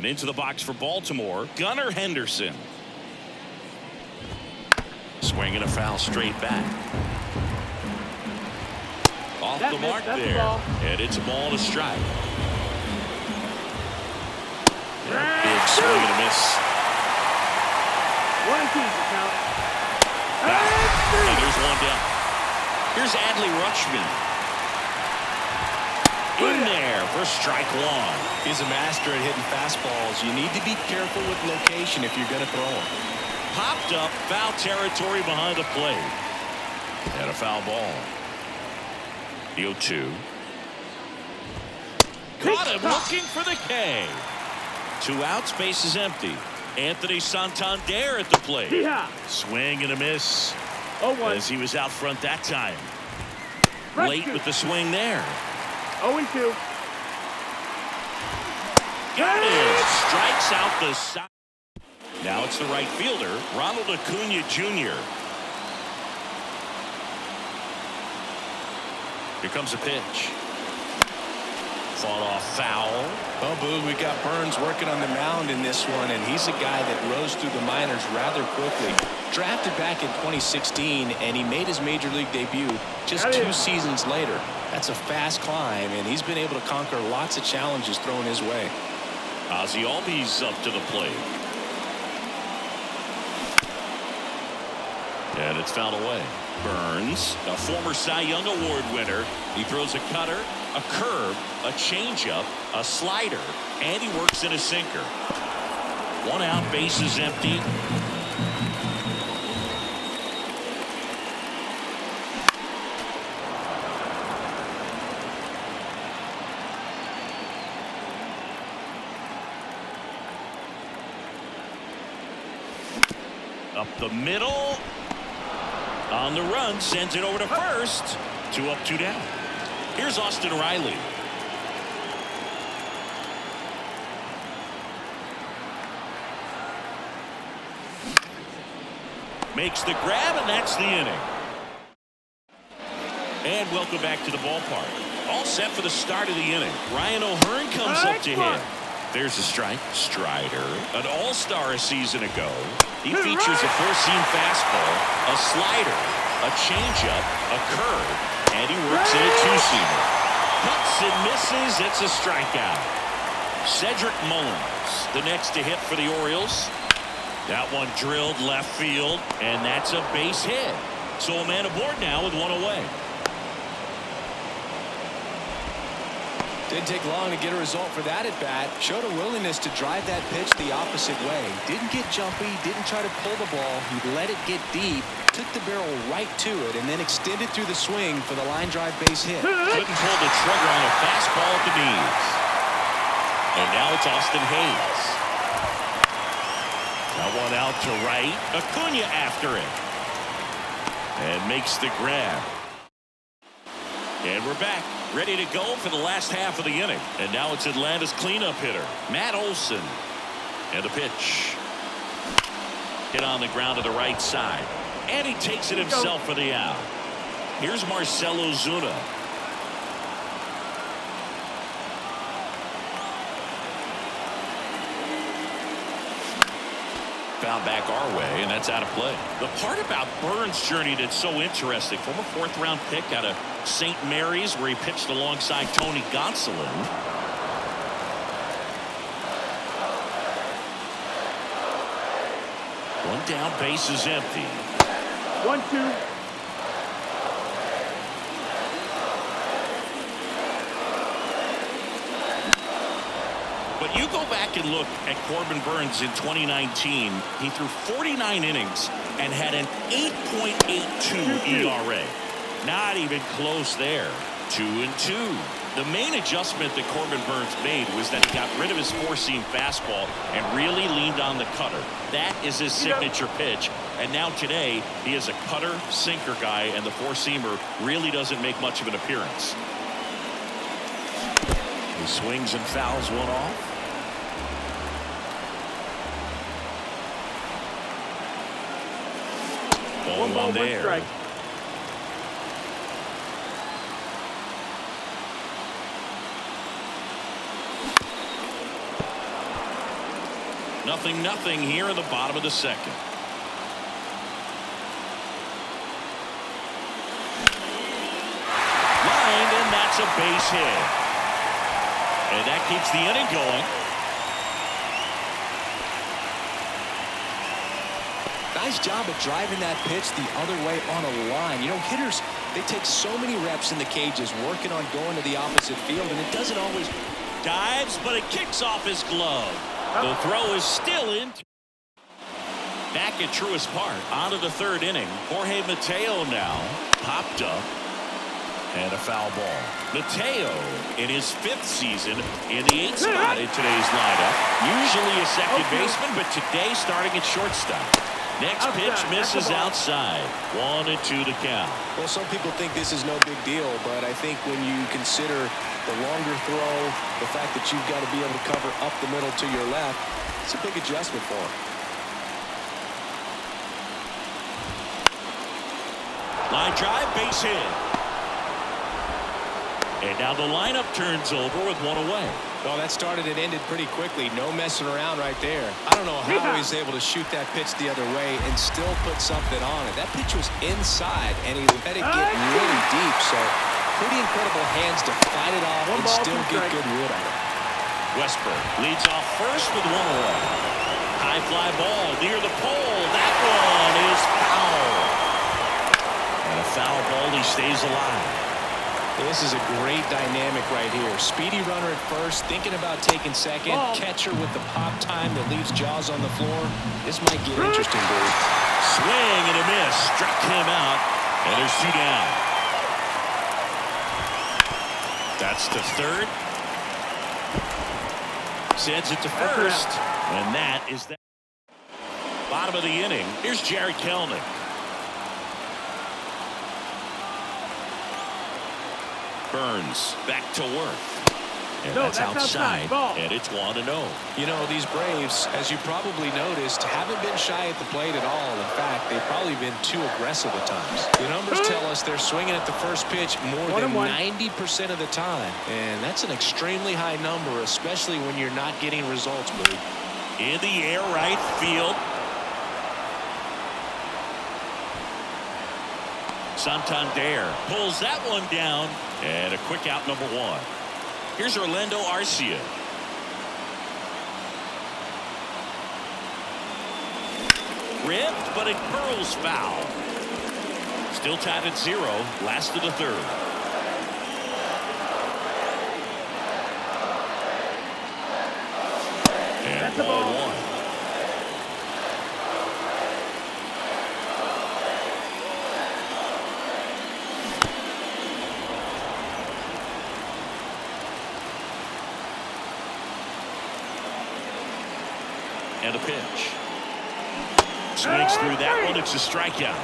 And into the box for Baltimore, Gunnar Henderson. Swinging a foul straight back. Off the mark there. And it's a ball and a strike. Big swing and a miss. 1-2 count. And there's one down. Here's Adley Rutschman. In there for strike one. He's a master at hitting fastballs. You need to be careful with location if you're going to throw them. Popped up, foul territory behind the plate. And a foul ball. The 0-2. Caught him looking for the K. 2 outs, base is empty. Anthony Santander at the plate. Swing and a miss. 0-1. As he was out front that time. Late with the swing there. 0-2. Got it. Strikes out the side. Now it's the right fielder, Ronald Acuna Jr. Here comes a pitch. Fought off foul. Oh, Boo, we got Burns working on the mound in this one, and he's a guy that rose through the minors rather quickly. Drafted back in 2016, and he made his major league debut just 2 seasons later. That's a fast climb, and he's been able to conquer lots of challenges thrown his way. Ozzie Albies up to the plate. And it's fouled away. Burns, a former Cy Young Award winner. He throws a cutter, a curve, a changeup, a slider, and he works in a sinker. 1 out, base is empty. Up the middle. On the run, sends it over to first. 2 up, 2 down. Here's Austin Riley. Makes the grab, and that's the inning. And welcome back to the ballpark. All set for the start of the inning. Ryan O'Hearn comes up to hit. There's a strike. Strider, an all-star a season ago. He features a 4-seam fastball, a slider, a changeup, a curve, and he works in a 2-seamer. Cuts and misses. It's a strikeout. Cedric Mullins, the next to hit for the Orioles. That one drilled left field, and that's a base hit. So a man aboard now with 1 away. Didn't take long to get a result for that at bat. Showed a willingness to drive that pitch the opposite way. Didn't get jumpy, didn't try to pull the ball. He let it get deep, took the barrel right to it, and then extended through the swing for the line drive base hit. Couldn't pull the trigger on a fastball at the knees. And now it's Austin Hayes. That one out to right. Acuna after it. And makes the grab. And we're back, ready to go for the last half of the inning. And now it's Atlanta's cleanup hitter, Matt Olson. And the pitch. Hit on the ground to the right side. And he takes it himself for the out. Here's Marcell Ozuna. Found back our way, and that's out of play. The part about Burns' journey that's so interesting, former 4th-round pick out of St. Mary's, where he pitched alongside Tony Gonsolin. One down, base is empty. 1-2. But you go back and look at Corbin Burns in 2019. He threw 49 innings and had an 8.82 ERA. Not even close there. 2-2. The main adjustment that Corbin Burns made was that he got rid of his 4-seam fastball and really leaned on the cutter. That is his signature pitch. And now today, he is a cutter, sinker guy, and the 4-seamer really doesn't make much of an appearance. He swings and fouls one off. Ball 1 there. Strike. 0-0 here in the bottom of the second. Lined, and that's a base hit. And that keeps the inning going. Nice job of driving that pitch the other way on a line. You know, hitters, they take so many reps in the cages working on going to the opposite field, and it doesn't always. Dives, but it kicks off his glove. The throw is still in. Back at Truist Park, on to the third inning. Jorge Mateo now popped up. And a foul ball. Mateo in his 5th season in the 8th spot in today's lineup. Usually a second baseman, but today starting at shortstop. Next pitch misses outside. 1-2 the count. Well, some people think this is no big deal, but I think when you consider the longer throw, the fact that you've got to be able to cover up the middle to your left, it's a big adjustment for him. Line drive, base hit. And now the lineup turns over with one away. Well, that started and ended pretty quickly. No messing around right there. I don't know how he's able to shoot that pitch the other way and still put something on it. That pitch was inside, and he let it get really deep. So pretty incredible hands to fight it off and still get good wood on it. Westburg leads off first with one away. High fly ball near the pole. That one is foul. And a foul ball, he stays alive. This is a great dynamic right here. Speedy runner at first, thinking about taking second. Catcher with the pop time that leaves Jaws on the floor. This might get interesting, dude. Swing and a miss. Struck him out. And there's 2 down. That's to third. Sends it to first. And that is that. Bottom of the inning. Here's Jerry Kelnick. Burns back to work. And that's outside. And it's 1-0. You know, these Braves, as you probably noticed, haven't been shy at the plate at all. In fact, they've probably been too aggressive at times. The numbers tell us they're swinging at the first pitch more than 90% of the time. And that's an extremely high number, especially when you're not getting results, Blue. In the air, right field. Santander pulls that one down. And a quick out, number 1. Here's Orlando Arcia. Ripped, but it curls foul. Still tied at 0. Last of the third. And ball 1. And a pitch. Swings through that one. It's a strikeout.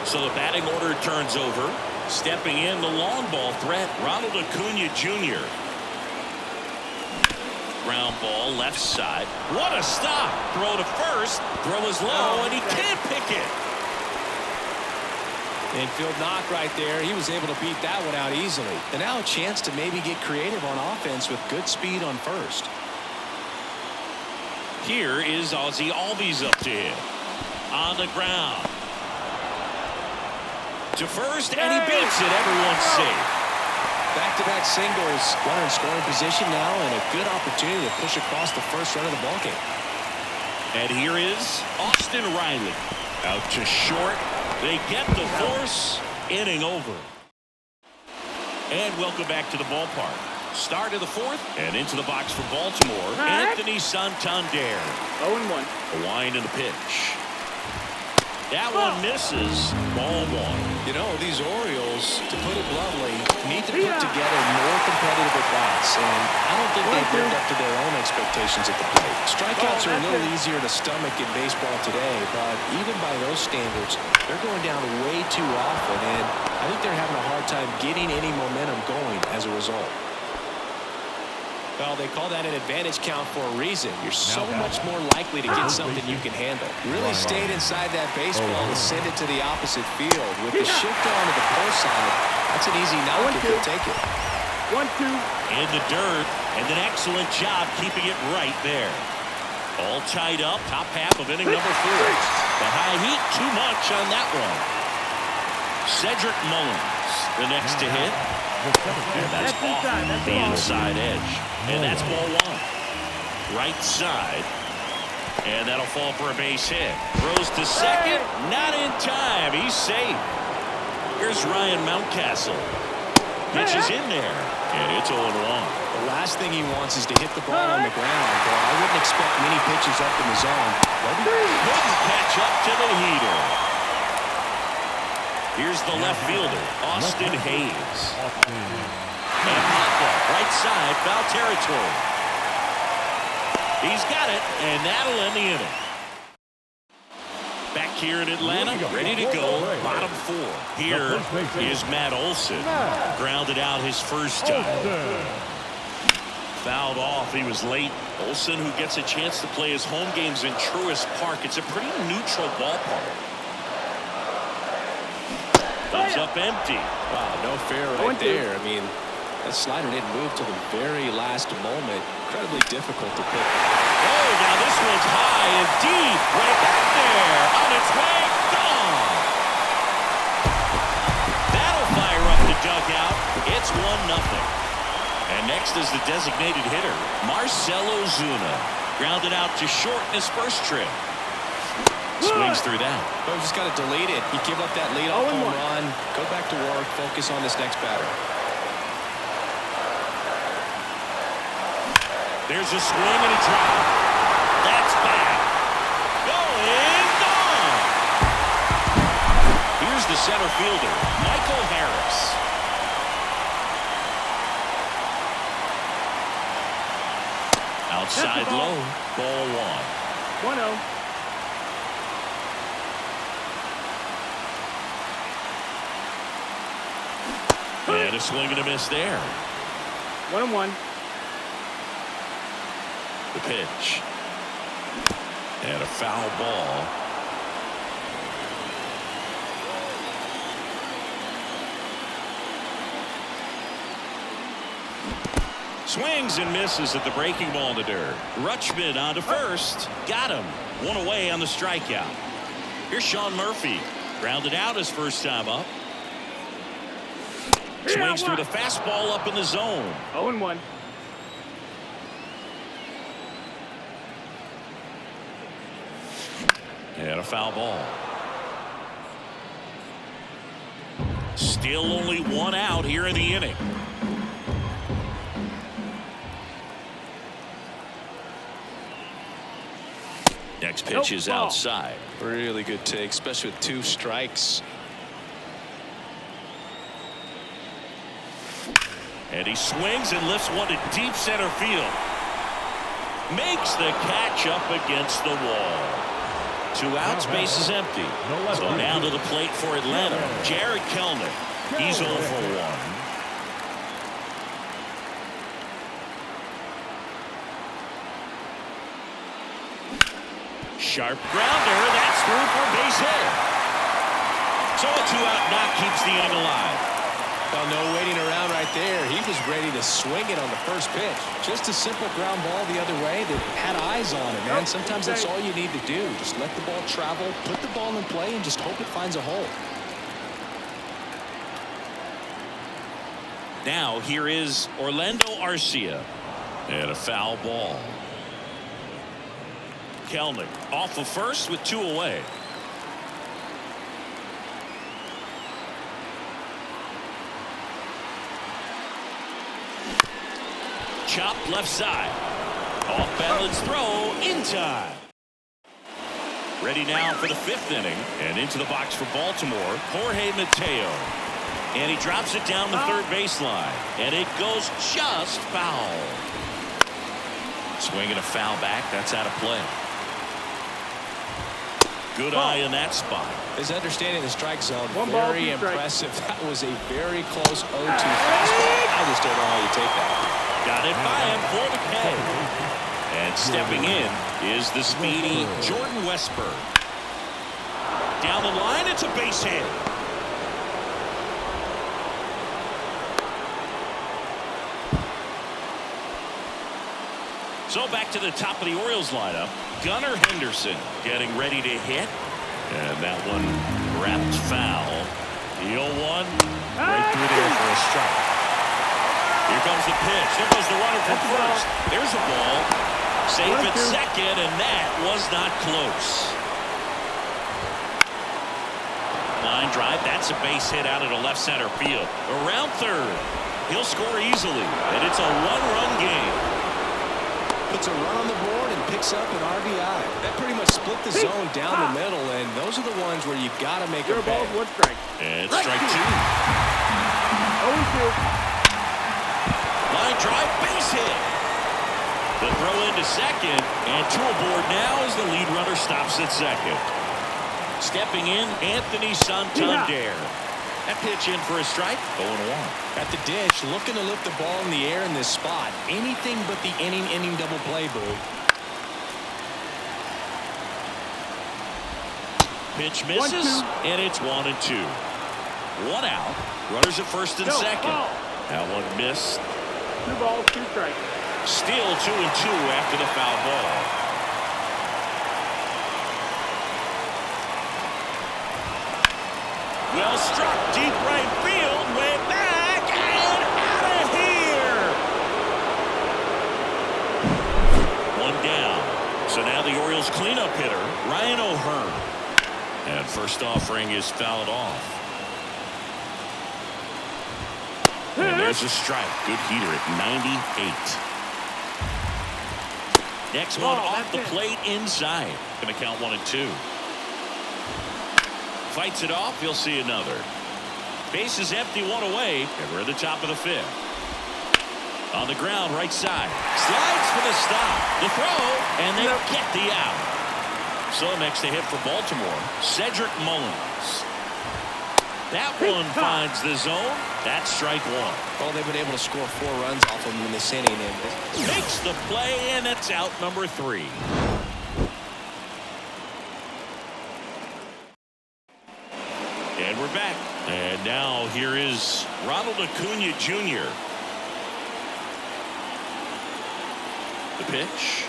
So the batting order turns over. Stepping in, the long ball threat, Ronald Acuna Jr. Ground ball, left side. What a stop. Throw to first. Throw is low, and he can't pick it. Infield knock right there. He was able to beat that one out easily. And now a chance to maybe get creative on offense with good speed on first. Here is Ozzie Albies up to him. On the ground. To first, and he beats it. Everyone's safe. Back-to-back singles. Runner in scoring position now, and a good opportunity to push across the first run of the ballgame. And here is Austin Riley. Out to short. They get the force. Inning over. And welcome back to the ballpark. Start of the 4th, and into the box for Baltimore, Anthony Santander. 0-1. A wind in the pitch. That one misses. Ball 1. You know, these Orioles, to put it bluntly, need to put together more competitive at-bats, and I don't think they've lived up to their own expectations at the plate. Strikeouts are a little easier to stomach in baseball today, but even by those standards, they're going down way too often, and I think they're having a hard time getting any momentum going as a result. Well, they call that an advantage count for a reason. You're so much more likely to get something you can handle. Really stayed inside that baseball and send it to the opposite field. With the shifter onto the pull side, that's an easy knock if you'll take it. 1-2. In the dirt, and an excellent job keeping it right there. All tied up. Top half of inning number 4. The high heat, too much on that one. Cedric Mullins, the next to hit. And that's off the inside edge. And that's ball 1. Right side. And that'll fall for a base hit. Throws to second. Not in time. He's safe. Here's Ryan Mountcastle. Pitches in there. And it's 0-1. The last thing he wants is to hit the ball on the ground. But I wouldn't expect many pitches up in the zone. Couldn't catch up to the heater. Here's the left fielder, Austin Hayes. And pop-up, right side, foul territory. He's got it, and that'll end the inning. Back here in Atlanta, ready to go, bottom 4. Here is Matt Olson. Grounded out his first time. Fouled off, he was late. Olson, who gets a chance to play his home games in Truist Park. It's a pretty neutral ballpark. Thumbs up empty. Wow, no fair right there. I mean, that slider didn't move till the very last moment. Incredibly difficult to pick. Oh, now this one's high and deep. Way back there. On its way. Gone. That'll fire up the dugout. It's 1-0. And next is the designated hitter, Marcell Ozuna. Grounded out to short in his first trip. Swings through that. But just got to delete it. He gave up that leadoff home run. Go back to work. Focus on this next batter. There's a swing and a drop. That's back. Going, gone. Here's the center fielder, Michael Harris. Outside low, ball 1. 1-0. And a swing and a miss there. 1-1. The pitch. And a foul ball. Swings and misses at the breaking ball in the dirt. Rutschman on to first. Got him. 1 away on the strikeout. Here's Sean Murphy. Grounded out his first time up. Swings through the fastball up in the zone. 0-1. And a foul ball. Still only 1 out here in the inning. Next pitch is outside. Really good take, especially with 2 strikes. And he swings and lifts one to deep center field. Makes the catch up against the wall. 2 outs, base is empty. So now to the plate for Atlanta, Jared Kelnick. He's 0 for 1. Sharp grounder, that's through for a base hit. So a 2-out knock keeps the inning alive. Well, no waiting around right there. He was ready to swing it on the first pitch. Just a simple ground ball the other way that had eyes on it, man. Sometimes that's all you need to do. Just let the ball travel, put the ball in play, and just hope it finds a hole. Now here is Orlando Arcia. And a foul ball. Kelnick off of first with 2 away. Chop left side. Off balance throw in time. Ready now for the 5th inning. And into the box for Baltimore, Jorge Mateo. And he drops it down the third baseline. And it goes just foul. Swinging a foul back. That's out of play. Good eye in that spot. His understanding of the strike zone, 1 ball, very 2 strikes. impressive. That was a very close 0-2 fastball. I just don't know how you take that. Got it by him for the K. And stepping in is the speedy Jordan Westburg. Down the line, it's a base hit. So back to the top of the Orioles lineup. Gunnar Henderson getting ready to hit. And that one wrapped foul. The 0-1 right through there for a strike. Here comes the pitch. There goes the runner from first. There's a ball. Safe at second, and that was not close. Line drive. That's a base hit out of the left center field. Around third. He'll score easily, and it's a one-run game. Puts a run on the board and picks up an RBI. That pretty much split the zone down the middle, and those are the ones where you got to make a ball, one strike. And strike two. 0-2. Line drive, base hit. The throw into second, and two aboard now as the lead runner stops at second. Stepping in, Anthony Santander. That pitch in for a strike. 0-1. At the dish, looking to lift the ball in the air in this spot. Anything but the inning double play, Boo. Pitch misses, and it's 1-2. One out. Runners at first and second. Ball. That one missed. 2 balls, 2 strikes. Still 2-2 after the foul ball. Well struck, deep right field, way back, and out of here. One down. So now the Orioles cleanup hitter, Ryan O'Hearn. And first offering is fouled off. And there's a strike. Good heater at 98. Next one off the plate inside. Going to count 1-2. Fights it off. He'll see another. Base is empty, one away, and we're at the top of the 5th. On the ground, right side. Slides for the stop. The throw, and they get the out. So next to hit for Baltimore, Cedric Mullins. That one finds the zone. That's strike one. Well, they've been able to score 4 runs off of him in this inning. And makes the play, and it's out number 3. And we're back. And now here is Ronald Acuna Jr. The pitch.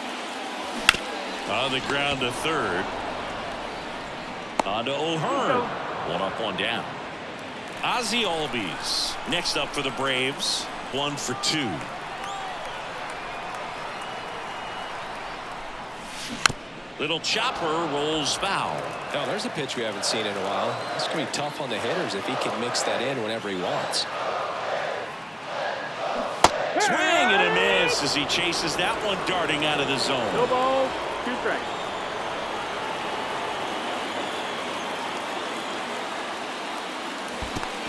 On the ground to third. On to O'Hearn. 1 up, 1 down. Ozzie Albies next up for the Braves. 1 for 2. Little chopper rolls foul. Oh, there's a pitch we haven't seen in a while. It's going to be tough on the hitters if he can mix that in whenever he wants. Swing and a miss as he chases that one darting out of the zone. 2 balls, 2 strikes.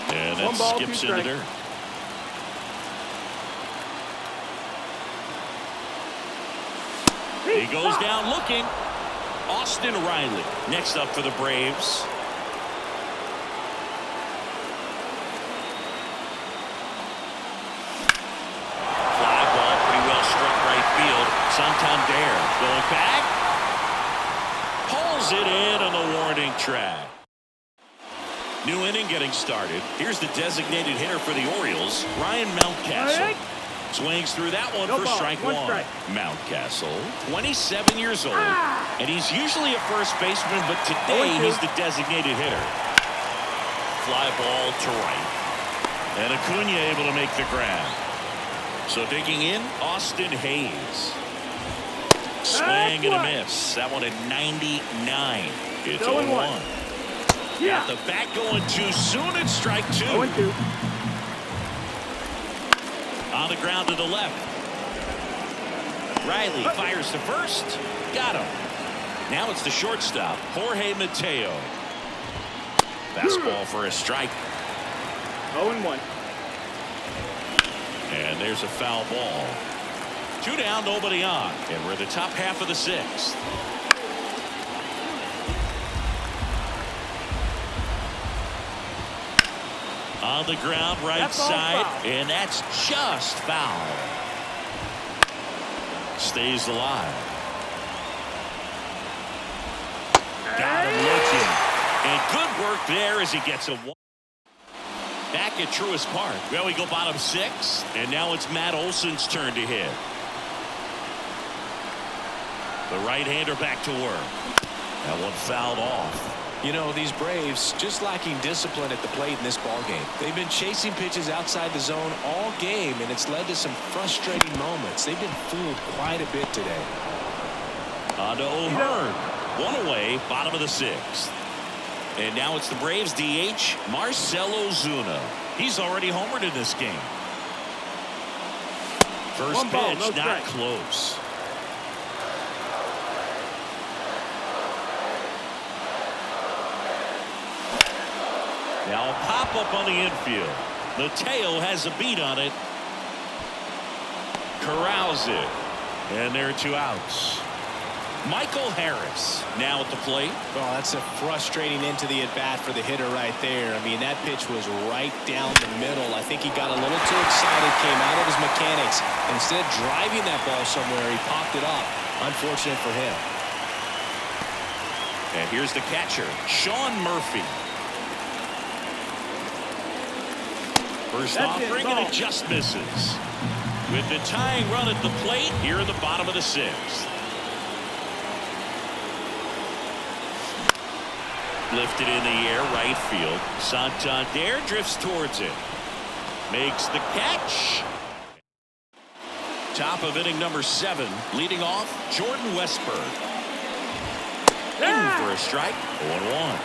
And that skips into dirt. He goes down looking. Austin Riley next up for the Braves. Fly ball, pretty well struck right field. Santander going back. Pulls it in on the warning track. New inning getting started. Here's the designated hitter for the Orioles, Ryan Mountcastle. Swings through that one for strike one. Mountcastle, 27 years old, and he's usually a first baseman, but today he's the designated hitter. Fly ball to right. And Acuna able to make the grab. So digging in, Austin Hayes. Swing and a miss. That one at 99. It's 0-1. Got the bat going too soon. It's strike 2. 0-2. On the ground to the left. Riley fires to first. Got him. Now it's the shortstop, Jorge Mateo. Fastball for a strike. 0-1. And there's a foul ball. 2 down, nobody on. And we're the top half of the 6th. On the ground, right side, and that's just foul. Stays alive. Got him looking. And good work there as he gets a one. Back at Truist Park. Well, we go bottom 6, and now it's Matt Olson's turn to hit. The right-hander back to work. That one fouled off. You know, these Braves just lacking discipline at the plate in this ballgame. They've been chasing pitches outside the zone all game, and it's led to some frustrating moments. They've been fooled quite a bit today. On to O'Hearn. One away, bottom of the sixth. And now it's the Braves DH, Marcell Ozuna. He's already homered in this game. First One ball, pitch, no not strike. close. Now a pop-up on the infield. Mateo has a beat on it. Corrals it. And there are 2 outs. Michael Harris now at the plate. Well, that's a frustrating end to the at-bat for the hitter right there. I mean, that pitch was right down the middle. I think he got a little too excited, came out of his mechanics. Instead of driving that ball somewhere, he popped it off. Unfortunate for him. And here's the catcher, Sean Murphy. First offering, and it just misses. With the tying run at the plate here in the bottom of the sixth. Lifted in the air, right field. Santander drifts towards it. Makes the catch. Top of inning number 7. Leading off, Jordan Westburg. In for a strike. 0-1.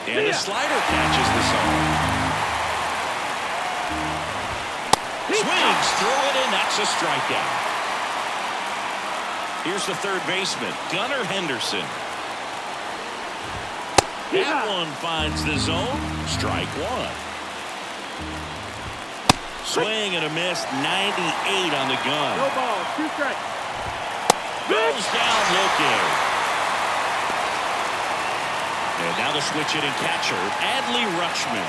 And the slider catches the zone. Swings through it, and that's a strikeout. Here's the third baseman, Gunnar Henderson. That one finds the zone. Strike 1. Swing and a miss. 98 on the gun. No ball, 2 strikes. Goes down looking. And now the switch hitting catcher, Adley Rutschman.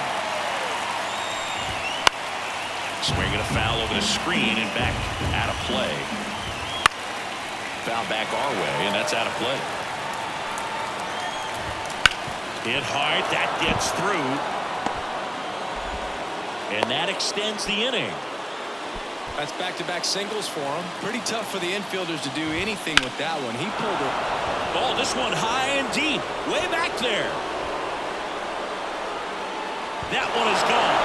Swinging a foul over the screen and back out of play. Foul back our way, and that's out of play. Hit hard, that gets through. And that extends the inning. That's back-to-back singles for him. Pretty tough for the infielders to do anything with that one. He pulled it. Oh, this one high and deep, way back there. That one is gone.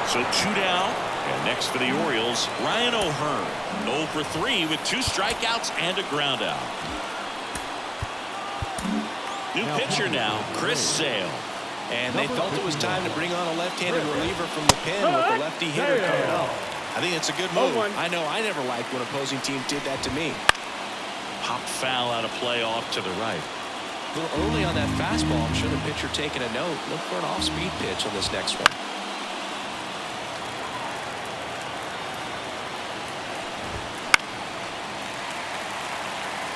So 2 down. And next for the Orioles, Ryan O'Hearn. 0 for 3 with 2 strikeouts and a ground out. New pitcher now, Chris Sale. And they felt it was time to bring on a left-handed reliever from the pen with the lefty hitter coming up. I think it's a good move. I know I never liked when opposing teams did that to me. Pop foul out of play off to the right. A little early on that fastball. I'm sure the pitcher taking a note. Look for an off-speed pitch on this next one.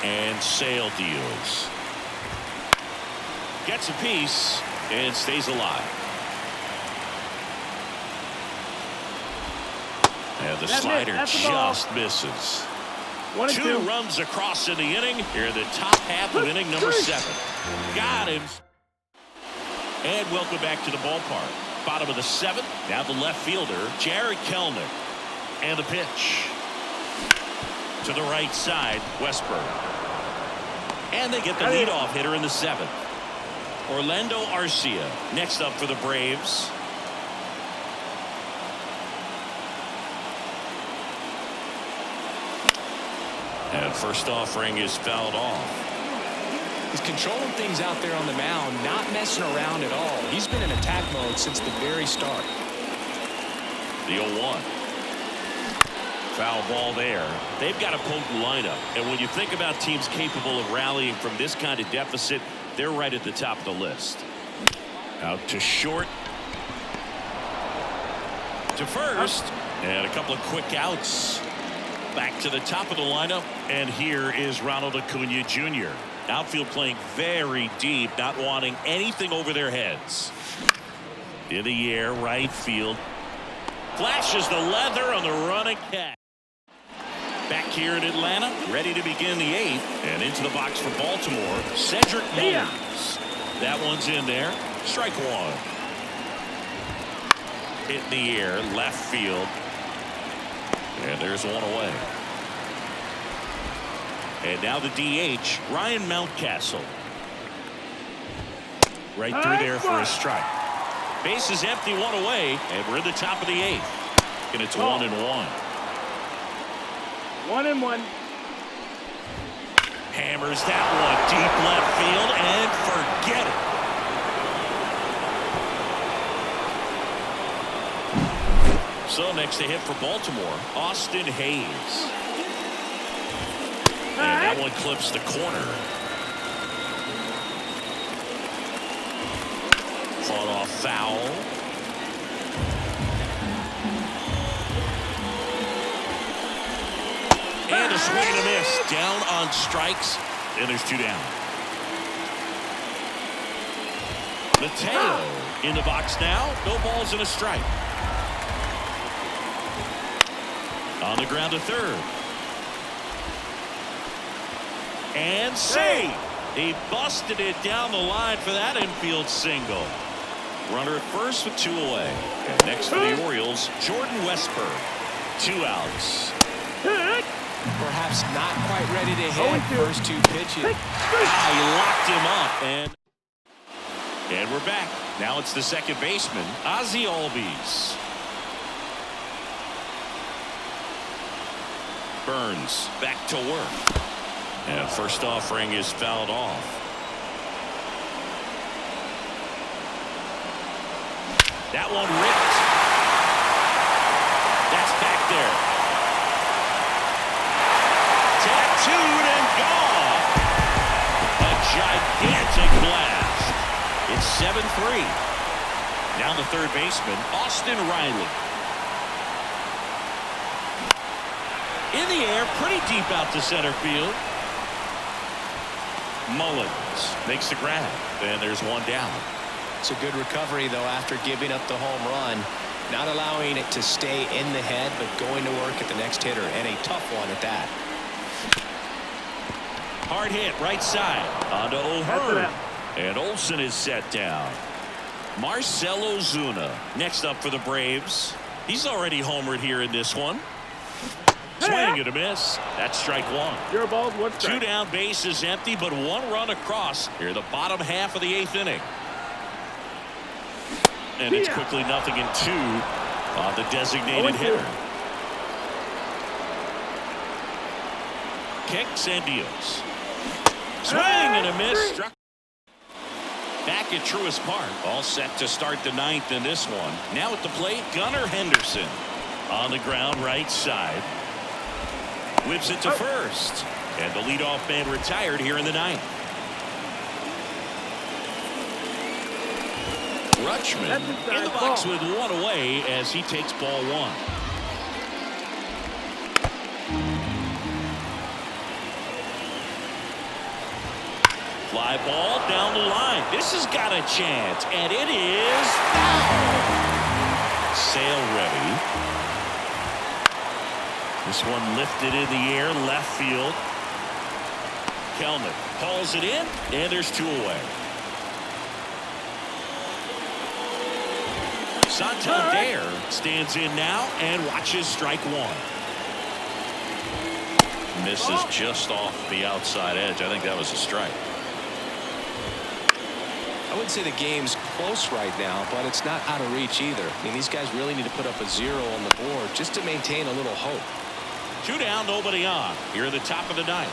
And Sale deals. Gets a piece and stays alive. And the slider just misses. 2 runs across in the inning here in the top half of inning number 7. Got him. And welcome back to the ballpark. Bottom of the 7th. Now the left fielder, Jared Kelnick. And the pitch. To the right side, Westburg. And they get the leadoff hitter in the 7th. Orlando Arcia next up for the Braves. And first offering is fouled off. He's controlling things out there on the mound, not messing around at all. He's been in attack mode since the very start. The 0-1. Foul ball there. They've got a potent lineup. And when you think about teams capable of rallying from this kind of deficit, they're right at the top of the list. Out to short. To first. And a couple of quick outs. Back to the top of the lineup. And here is Ronald Acuna Jr. Outfield playing very deep, not wanting anything over their heads. In the air, right field. Flashes the leather on the running catch. Back here in Atlanta, ready to begin the 8th. And into the box for Baltimore, Cedric Mullins. That one's in there. Strike 1. Hit in the air, left field. And there's one away. And now the DH, Ryan Mountcastle. Right through there for a strike. Base is empty, one away, and we're in the top of the 8th. And it's 1-1. 1-1. Hammers that one deep left field and forget it. So next to hit for Baltimore, Austin Hayes. And that one clips the corner. Fought off foul. And a swing and a miss. Down on strikes. And there's 2 down. Mateo in the box now. No balls and a strike. On the ground to third. And save. He busted it down the line for that infield single. Runner at first with 2 away. And next for the Orioles, Jordan Westburg. 2 outs. Perhaps not quite ready to hit first 2 pitches. He locked him up. And we're back. Now it's the second baseman, Ozzie Albies. Burns back to work. And first offering is fouled off. That one ripped. That's back there. Tattooed and gone. A gigantic blast. It's 7-3. Now the third baseman, Austin Riley. In the air, pretty deep out to center field. Mullins makes the grab, and there's 1 down. It's a good recovery, though, after giving up the home run. Not allowing it to stay in the head, but going to work at the next hitter, and a tough one at that. Hard hit, right side. Onto O'Hearn. And Olsen is set down. Marcell Ozuna next up for the Braves. He's already homered here in this one. Swing and a miss. That's strike 1. 0 balls, 1 strike. 2 down, base is empty, but 1 run across here the bottom half of the 8th inning. And it's quickly 0-2 on the designated hitter. Kicks and deals. Swing and a miss. Struck. Back at Truist Park. All set to start the 9th in this one. Now at the plate, Gunnar Henderson. On the ground, right side. Whips it to first. And the leadoff man retired here in the 9th. Rutschman in the box with 1 away as he takes ball 1. Fly ball down the line. This has got a chance, and it is foul. Sale ready. This one lifted in the air, left field. Kelman hauls it in, and there's 2 away. Santander stands in now and watches strike 1. Misses just off the outside edge. I think that was a strike. I wouldn't say the game's close right now, but it's not out of reach either. I mean, these guys really need to put up a 0 on the board just to maintain a little hope. 2 down, nobody on. Here at the top of the 9th.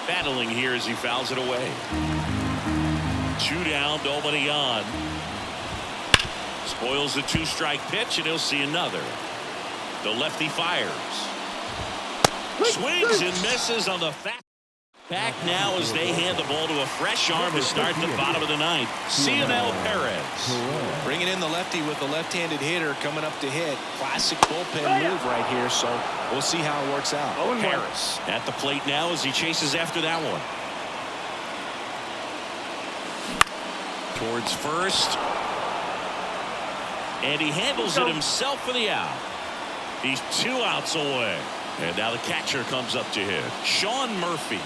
Battling here as he fouls it away. 2 down, nobody on. Spoils the 2-strike pitch, and he'll see another. The lefty fires. Swings and misses on the fat. Back now as they hand the ball to a fresh arm to start the bottom of the 9th. Cionel Perez. Bringing in the lefty with the left-handed hitter coming up to hit. Classic bullpen move right here, so we'll see how it works out. Harris at the plate now as he chases after that one. Towards first. And he handles it himself for the out. He's 2 outs away. And now the catcher comes up to hit. Sean Murphy.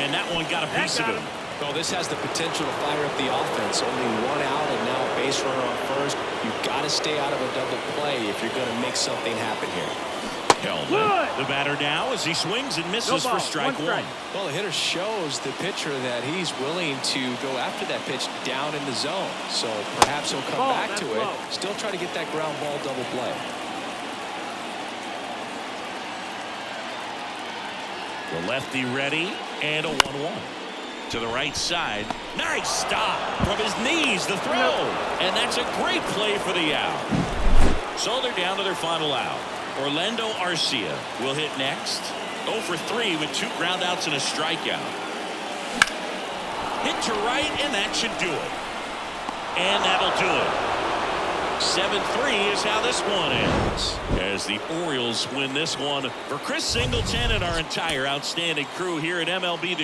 And that one got a piece of him. Well, this has the potential to fire up the offense. Only one out and now a base runner on first. You've got to stay out of a double play if you're going to make something happen here. Held it. The batter now as he swings and misses for strike one. Well, the hitter shows the pitcher that he's willing to go after that pitch down in the zone. So perhaps he'll come back to it. Still try to get that ground ball double play. The lefty ready and a 1-1. To the right side. Nice stop from his knees. The throw. And that's a great play for the out. So they're down to their final out. Orlando Arcia will hit next. 0 for 3 with 2 groundouts and a strikeout. Hit to right, and that should do it. And that'll do it. 7-3 is how this one ends. As the Orioles win this one. For Chris Singleton and our entire outstanding crew here at MLB.